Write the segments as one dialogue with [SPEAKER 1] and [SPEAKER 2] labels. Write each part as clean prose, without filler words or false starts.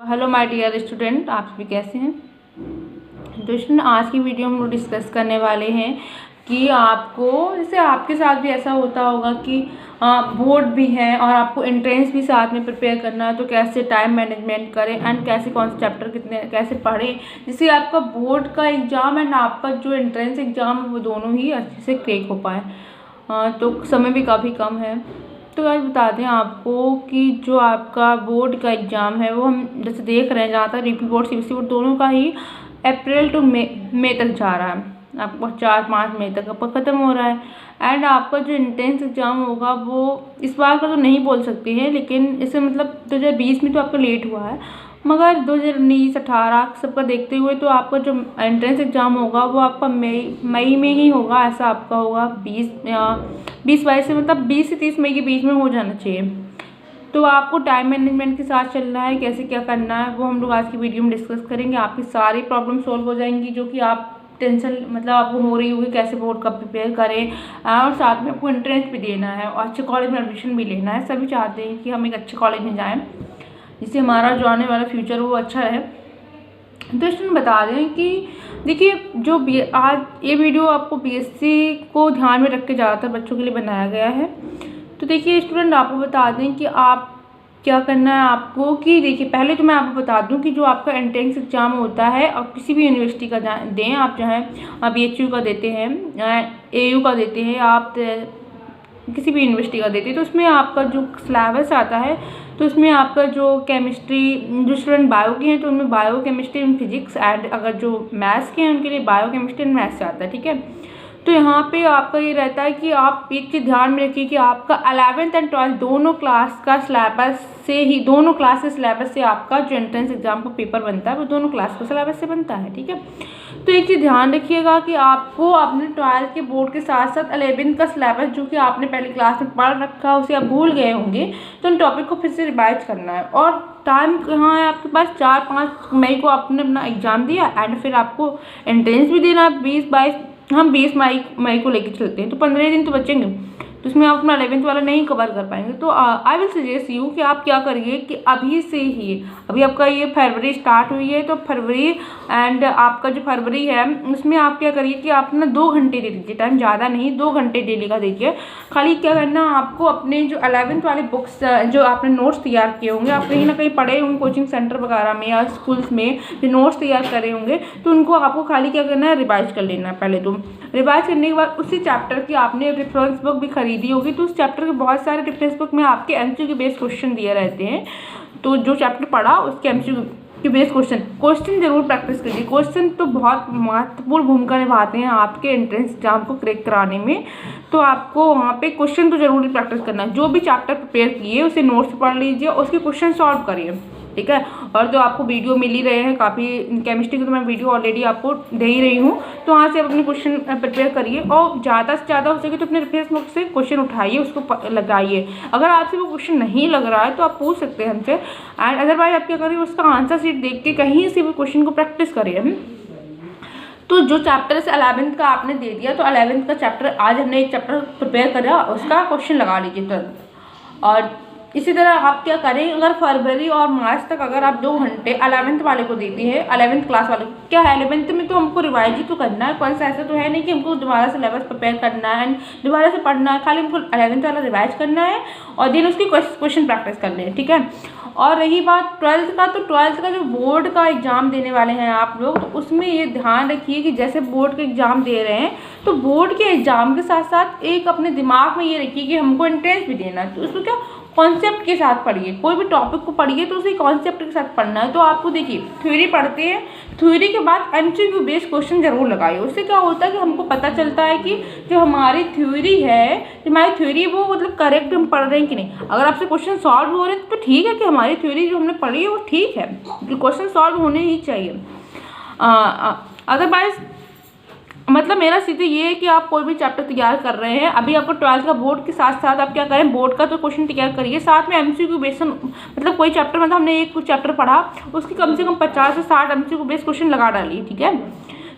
[SPEAKER 1] Hello my dear student, आप सभी कैसे हैं। तो स्टूडेंट, आज की वीडियो हम लोग डिस्कस करने वाले हैं कि आपको जैसे आपके साथ भी ऐसा होता होगा कि बोर्ड भी है और आपको एंट्रेंस भी साथ में प्रिपेयर करना है, तो कैसे टाइम मैनेजमेंट करें एंड कैसे कौन से चैप्टर कितने कैसे पढ़ें जिससे आपका बोर्ड का एग्ज़ाम एंड आपका जो एंट्रेंस एग्ज़ाम है वो दोनों ही अच्छे से क्रैक हो पाए। तो समय भी काफ़ी कम है। तो गाइस बता दें आपको कि जो आपका बोर्ड का एग्ज़ाम है वो हम जैसे देख रहे हैं, जहाँ तक यूपी बोर्ड सीबीएसई बोर्ड दोनों का ही अप्रैल टू मई तक जा रहा है। आपको 4-5 मई तक आपका ख़त्म हो रहा है एंड आपका जो इंट्रेंस एग्ज़ाम होगा वो इस बार का तो नहीं बोल सकते हैं, लेकिन इसे मतलब 2020 में तो आपका लेट हुआ है, मगर 2019-18 सबका देखते हुए तो आपका जो एंट्रेंस एग्ज़ाम होगा वो आपका मई में ही होगा। ऐसा आपका होगा 20-22 से, मतलब 20 से 30 मई के बीच में हो जाना चाहिए। तो आपको टाइम मैनेजमेंट के साथ चलना है, कैसे क्या करना है वो हम लोग आज की वीडियो में डिस्कस करेंगे। आपकी सारी प्रॉब्लम सॉल्व हो जाएंगी जो कि आप टेंशन मतलब आपको हो रही होगी कैसे बोर्ड का प्रिपेयर करें, और साथ में आपको एंट्रेंस भी देना है और अच्छे कॉलेज में एडमिशन भी लेना है। सभी चाहते हैं कि हम एक अच्छे कॉलेज में जाएँ जिससे हमारा जो आने वाला फ्यूचर वो अच्छा रहे। तो स्टूडेंट बता दें कि देखिए, जो आज ये वीडियो आपको बीएससी को ध्यान में रख के ज़्यादातर बच्चों के लिए बनाया गया है। तो देखिए स्टूडेंट, आपको बता दें कि आप क्या करना है आपको कि देखिए, पहले तो मैं आपको बता दूं कि जो आपका एंट्रेंस एग्ज़ाम होता है और किसी भी यूनिवर्सिटी का दें आप, चाहे BHU का देते हैं, AU का देते हैं, आप किसी भी यूनिवर्सिटी का देते हैं, तो उसमें आपका जो सिलेबस आता है तो उसमें आपका जो केमिस्ट्री, जो स्टूडेंट बायो के हैं तो उनमें bio chemistry and physics, and अगर जो मैथ्स के हैं उनके लिए बायो केमिस्ट्री एंड मैथ्स आता है, ठीक है। तो यहाँ पे आपका ये रहता है कि आप एक चीज़ ध्यान में रखिए कि आपका 11th एंड 12th दोनों क्लास का सिलेबस से ही, दोनों क्लास के सिलेबस से आपका जो एंट्रेंस एग्जाम का पेपर बनता है वो दोनों क्लास के सिलेबस से बनता है, ठीक है। तो एक चीज़ ध्यान रखिएगा कि आपको अपने 12th के बोर्ड के साथ साथ 11th का सिलेबस जो कि आपने पहले क्लास में पढ़ रखा उसे आप भूल गए होंगे, तो उन टॉपिक को फिर से रिवाइज करना है। और टाइम कहाँ है आपके पास, 4-5 मई को आपने अपना एग्ज़ाम दिया एंड फिर आपको एंट्रेंस भी देना है 20-22, हम 20 मई को लेके चलते हैं, तो 15 दिन तो बचेंगे, तो उसमें आप अपना 11th वाला नहीं कवर कर पाएंगे। तो आई विल सजेस्ट यू कि आप क्या करिए कि अभी से ही, अभी आपका ये फरवरी स्टार्ट हुई है तो फरवरी एंड आपका जो फरवरी है उसमें आप क्या करिए कि आप ना 2 घंटे दे दीजिए, टाइम ज़्यादा नहीं, 2 घंटे डेली का दीजिए। खाली क्या करना, आपको अपने जो 11th वाले बुक्स जो आपने नोट्स तैयार किए होंगे, आप कहीं ना कहीं पढ़े होंगे कोचिंग सेंटर वगैरह में या स्कूल्स में जो नोट्स तैयार करे होंगे, तो उनको आपको खाली क्या करना है, रिवाइज कर लेना है। पहले तो रिवाइज करने के बाद उसी चैप्टर की आपने रेफरेंस बुक भी खरीदी होगी, तो उस चैप्टर के बहुत सारे रेफरेंस बुक में आपके MCQ बेस्ड क्वेश्चन दिए रहते हैं। तो जो चैप्टर पढ़ा उसके MCQ के बेस्ड क्वेश्चन जरूर प्रैक्टिस कीजिए। क्वेश्चन तो बहुत महत्वपूर्ण भूमिका निभाते हैं आपके एंट्रेंस एग्जाम को क्रैक कराने में, तो आपको वहाँ पे क्वेश्चन तो जरूर प्रैक्टिस करना है। जो भी चैप्टर प्रिपेयर किए उसे नोट्स पढ़ लीजिए, उसके क्वेश्चन सॉल्व करिए, ठीक है। और जो आपको वीडियो मिल ही रहे हैं काफ़ी, केमिस्ट्री की तो मैं वीडियो ऑलरेडी आपको दे ही रही हूँ, तो वहाँ से आप अपने क्वेश्चन प्रिपेयर करिए और ज़्यादा से ज़्यादा हो सके तो अपने रेफरेंस बुक से क्वेश्चन उठाइए, उसको लगाइए। अगर आपसे वो क्वेश्चन नहीं लग रहा है तो आप पूछ सकते हैं हमसे, एंड अदरवाइज आप क्या करिए, उसका आंसर शीट देख के कहीं से भी क्वेश्चन को प्रैक्टिस करिए। तो जो चैप्टर से 11th का आपने दे दिया, तो 11th का चैप्टर आज हमने एक चैप्टर प्रिपेयर करा, उसका क्वेश्चन लगा लीजिए तुरंत। और इसी तरह आप क्या करें, अगर फरवरी और मार्च तक अगर आप 2 घंटे 11th वाले को देते हैं, 11th क्लास वाले को, क्या है 11th में तो हमको रिवाइज ही तो करना है, कौन सा ऐसा तो है नहीं कि हमको दोबारा सिलेबस प्रिपेयर करना है, दोबारा से पढ़ना है, खाली हमको 11th वाला रिवाइज करना है और देन उसकी क्वेश्चन प्रैक्टिस करने हैं, ठीक है। और रही बात 12th का, तो 12th का जो बोर्ड का एग्ज़ाम देने वाले हैं आप लोग, तो उसमें ये ध्यान रखिए कि जैसे बोर्ड के एग्ज़ाम दे रहे हैं तो बोर्ड के एग्ज़ाम के साथ साथ एक अपने दिमाग में ये रखिए कि हमको एंट्रेंस भी देना है, तो उसको क्या कॉन्सेप्ट के साथ पढ़िए। कोई भी टॉपिक को पढ़िए तो उसे कॉन्सेप्ट के साथ पढ़ना है। तो आपको देखिए, थ्योरी पढ़ते हैं, थ्योरी के बाद MCQ बेस्ड क्वेश्चन जरूर लगाइए। उससे क्या होता है कि हमको पता चलता है कि जो हमारी थ्योरी है, जो हमारी थ्योरी वो मतलब करेक्ट हम पढ़ रहे हैं कि नहीं। अगर आपसे क्वेश्चन सॉल्व हो रहे हैं तो ठीक है कि हमारी थ्योरी जो हमने पढ़ी है वो ठीक है, क्वेश्चन सॉल्व होने ही चाहिए। अदरवाइज मतलब मेरा सीधे ये है कि आप कोई भी चैप्टर तैयार कर रहे हैं, अभी आपको 12th का बोर्ड के साथ साथ आप क्या करें, बोर्ड का तो क्वेश्चन तैयार करिए, साथ में MCQ बेस्ड, मतलब कोई चैप्टर, मतलब हमने एक चैप्टर पढ़ा उसकी कम से कम 50 से 60 MCQ बेस्ड क्वेश्चन लगा डालिए, ठीक है।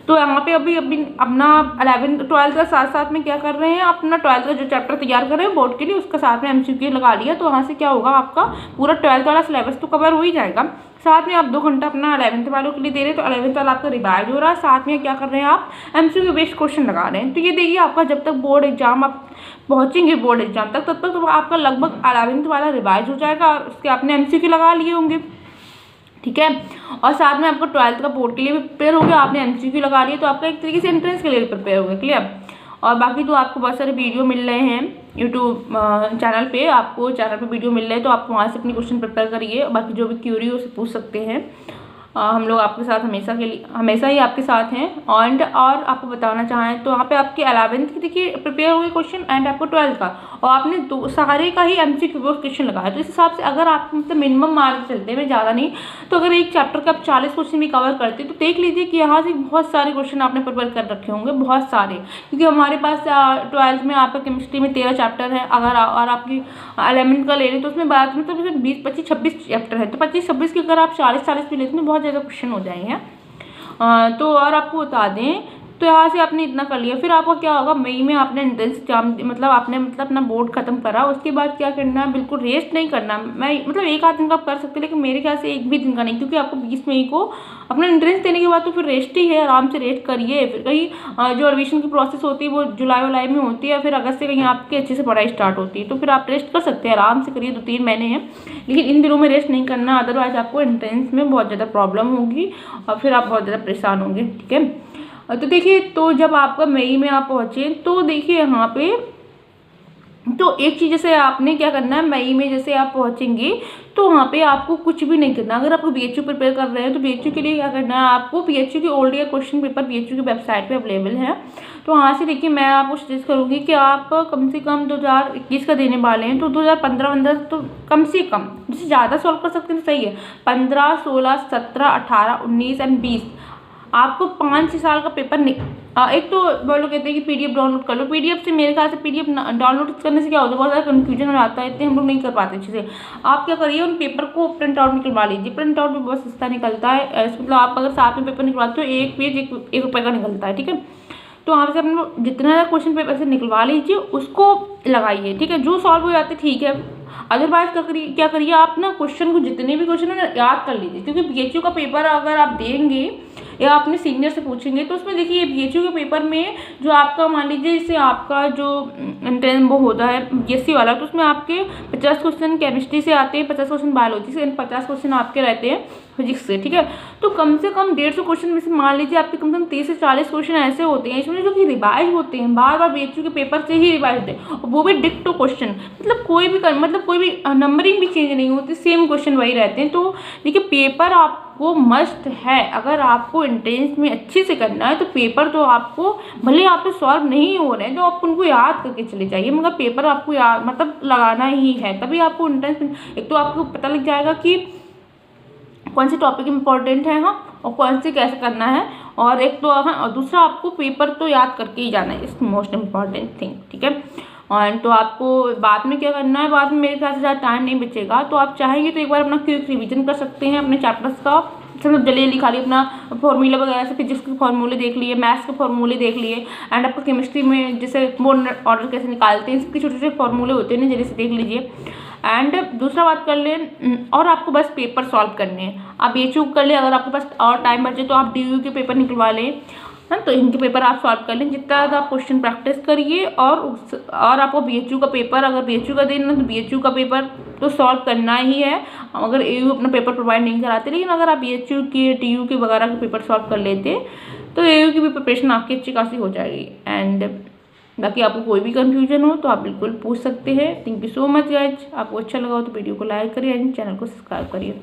[SPEAKER 1] तो यहाँ पे अभी अभी अपना 11th-12th का साथ साथ में क्या कर रहे हैं, अपना 12th का जो चैप्टर तैयार कर रहे हैं बोर्ड के लिए, उसका साथ में MCQ लगा लिया। तो वहाँ से क्या होगा, आपका पूरा 12th वाला सिलेबस तो कवर हो ही जाएगा। साथ में आप 2 घंटा अपना 11th वालों के लिए दे रहे हैं, तो 11th वाला आपका रिवाइज हो रहा है। साथ में क्या कर रहे हैं, आप MCQ बेस्ड क्वेश्चन लगा रहे हैं। तो ये देखिए, आपका जब तक बोर्ड एग्जाम आप पहुँचेंगे बोर्ड एग्जाम तक, तब तक तो आपका लगभग 11th वाला रिवाइज हो जाएगा और उसके आपने MCQ लगा लिए होंगे, ठीक है। और साथ में आपको 12th का बोर्ड के लिए भी प्रिपेयर हो गया, आपने MCQ लगा लिए, तो आपका एक तरीके से एंट्रेंस के लिए भी प्रिपेयर हो गया, क्लियर। और बाकी तो आपको बहुत सारे वीडियो मिल रहे हैं यूट्यूब चैनल पे, आपको चैनल पे वीडियो मिल रहे हैं, तो आप वहाँ से अपनी क्वेश्चन प्रिपेयर करिए। बाकी जो भी क्यूरी हो उसे पूछ सकते हैं, हम लोग आपके साथ हमेशा ही आपके साथ हैं। और आपको बताना चाहें तो यहाँ पे आपके 11th की देखिए प्रिपेयर हुए क्वेश्चन एंड आपको 12th का, और आपने सारे का ही MCQ क्वेश्चन लगाया। तो इस हिसाब से अगर आप मतलब मिनिमम मार्क चलते हैं, ज़्यादा नहीं, तो अगर एक चैप्टर का आप 40 क्वेश्चन भी कवर करते हैं, तो देख लीजिए कि यहाँ से बहुत सारे क्वेश्चन आपने प्रिपेयर कर रखे होंगे, बहुत सारे। क्योंकि हमारे पास 12th में आपका केमिस्ट्री में 13 चैप्टर है, अगर और आपकी 11th का ले रहे तो उसमें बात मतलब 20, 25, 26 चैप्टर है। तो 25, 26 के अगर आप 40 भी लेते हैं, बहुत ज़्यादा क्वेश्चन हो जाएंगे। तो और आपको बता दें, तो यहाँ से आपने इतना कर लिया, फिर आपका क्या होगा, मई में आपने एंट्रेंस एग्जाम मतलब आपने अपना बोर्ड खत्म करा। उसके बाद क्या करना है, बिल्कुल रेस्ट नहीं करना। मैं मतलब 1 आध दिन का आप कर सकते हैं, लेकिन मेरे ख्याल से 1 भी दिन का नहीं, क्योंकि आपको 20 मई को अपना एंट्रेंस देने के बाद तो फिर रेस्ट ही है, आराम से रेस्ट करिए। फिर कहीं जो एडमिशन की प्रोसेस होती है वो जुलाई में होती है, फिर अगस्त से कहीं आपकी अच्छे से पढ़ाई स्टार्ट होती है, तो फिर आप रेस्ट कर सकते हैं, आराम से करिए। 2-3 महीने हैं, लेकिन इन दिनों में रेस्ट नहीं करना, अदरवाइज आपको एंट्रेंस में बहुत ज़्यादा प्रॉब्लम होगी और फिर आप बहुत ज़्यादा परेशान होंगे, ठीक है। तो देखिए, तो जब आपका मई में आप पहुँचे, तो देखिए यहाँ पे तो एक चीज़ जैसे आपने क्या करना है, मई में जैसे आप पहुँचेंगे तो वहाँ पे आपको कुछ भी नहीं करना। अगर आपको BHU प्रिपेयर कर रहे हैं तो BHU के लिए क्या करना है, आपको BHU के old year question paper BHU की वेबसाइट पे अवेलेबल है। तो वहाँ से देखिए, मैं आपको सजेस्ट करूँगी कि आप कम से कम 2021 का देने वाले हैं, तो 2015 तो कम से कम, जैसे ज़्यादा सॉल्व कर सकते हैं तो सही है, 15, 16, 17, 18, 19 एंड 20 आपको 5-6 साल का पेपर एक तो वो लोग कहते हैं कि PDF डाउनलोड कर लो। PDF से मेरे ख्याल से PDF डाउनलोड करने से क्या होता है, बहुत ज़्यादा कन्फ्यूजन हो जाता है, इतने हम लोग नहीं कर पाते अच्छे से। आप क्या करिए, उन पेपर को प्रिंट आउट निकलवा लीजिए। प्रिंट आउट भी बहुत सस्ता निकलता है, मतलब आप अगर साथ में पेपर निकलवाते हो, एक पेज 1 रुपये का निकलता है, ठीक है। तो वहाँ से अपने जितना क्वेश्चन पेपर से निकलवा लीजिए, उसको लगाइए, ठीक है। जो सॉल्व हो जाते ठीक है, अदरवाइज क्या करिए आप ना, क्वेश्चन को जितने भी क्वेश्चन है ना याद कर लीजिए। क्योंकि BHU का पेपर अगर आप देंगे या अपने सीनियर से पूछेंगे, तो उसमें देखिए BHU के पेपर में जो आपका मान लीजिए, जैसे आपका जो एंट्रेंस वो होता है BSc वाला, तो उसमें आपके 50 क्वेश्चन केमिस्ट्री से आते हैं, 50 क्वेश्चन बायोलॉजी से, 50 क्वेश्चन आपके रहते हैं फिजिक्स से, ठीक है। तो कम से कम 150 क्वेश्चन में से मान लीजिए आपके कम से कम 30 से 40 क्वेश्चन ऐसे होते हैं इसमें जो कि रिवाइज होते हैं, बार बार BHU के पेपर से ही रिवाइज होते हैं, और वो भी डिक्टो क्वेश्चन, मतलब कोई भी नंबरिंग भी चेंज नहीं होती, सेम क्वेश्चन वही रहते हैं। तो देखिए, पेपर आपको मस्ट है। अगर आपको एंट्रेंस में अच्छे से करना है तो पेपर तो आपको, भले आपको सॉल्व नहीं हो रहे हैं तो आप उनको याद करके चले जाइए, मगर पेपर आपको याद मतलब लगाना ही है, तभी आपको एंट्रेंस में एक तो आपको पता लग जाएगा कि कौन से टॉपिक इंपॉर्टेंट है, हाँ, और कौन से कैसे करना है, और एक तो हाँ, और दूसरा आपको पेपर तो याद करके ही जाना है, इस मोस्ट इम्पॉर्टेंट थिंग, ठीक है। और तो आपको बाद में क्या करना है, बाद में मेरे ख्याल से ज़्यादा टाइम नहीं बचेगा, तो आप चाहेंगे तो एक बार अपना क्विक रिवीजन कर सकते हैं अपने चैप्टर्स का। मतलब जल्दी खाली अपना फॉर्मूला वगैरह से फिजिक्स के फॉर्मूले देख लिए, मैथ्स के फॉर्मूले देख लिए, एंड आपको केमिस्ट्री में जैसे मोड ऑर्डर कैसे निकालते हैं, इसके छोटे छोटे फॉर्मूले होते हैं ना, जल्दी से देख लीजिए। एंड दूसरा बात कर लें, और आपको बस पेपर सॉल्व करने हैं। आप BHU कर ले, अगर आपके पास और टाइम बचे तो आप DU के पेपर निकलवा लें, है, तो इनके पेपर आप सॉल्व कर लें। जितना ज़्यादा आप क्वेश्चन प्रैक्टिस करिए, और आपको BHU का पेपर, अगर BHU का देना तो BHU का पेपर तो सॉल्व करना ही है, अगर AU अपना पेपर प्रोवाइड नहीं कराते। लेकिन अगर आप BHU के TU के वगैरह के पेपर सॉल्व कर लेते तो AU की भी प्रिपरेशन आपकी अच्छी खासी हो जाएगी। एंड बाकी आपको कोई भी कन्फ्यूजन हो तो आप बिल्कुल पूछ सकते हैं। Thank you so much guys. आपको अच्छा लगा हो तो वीडियो को लाइक करिए एंड चैनल को सब्सक्राइब करिए।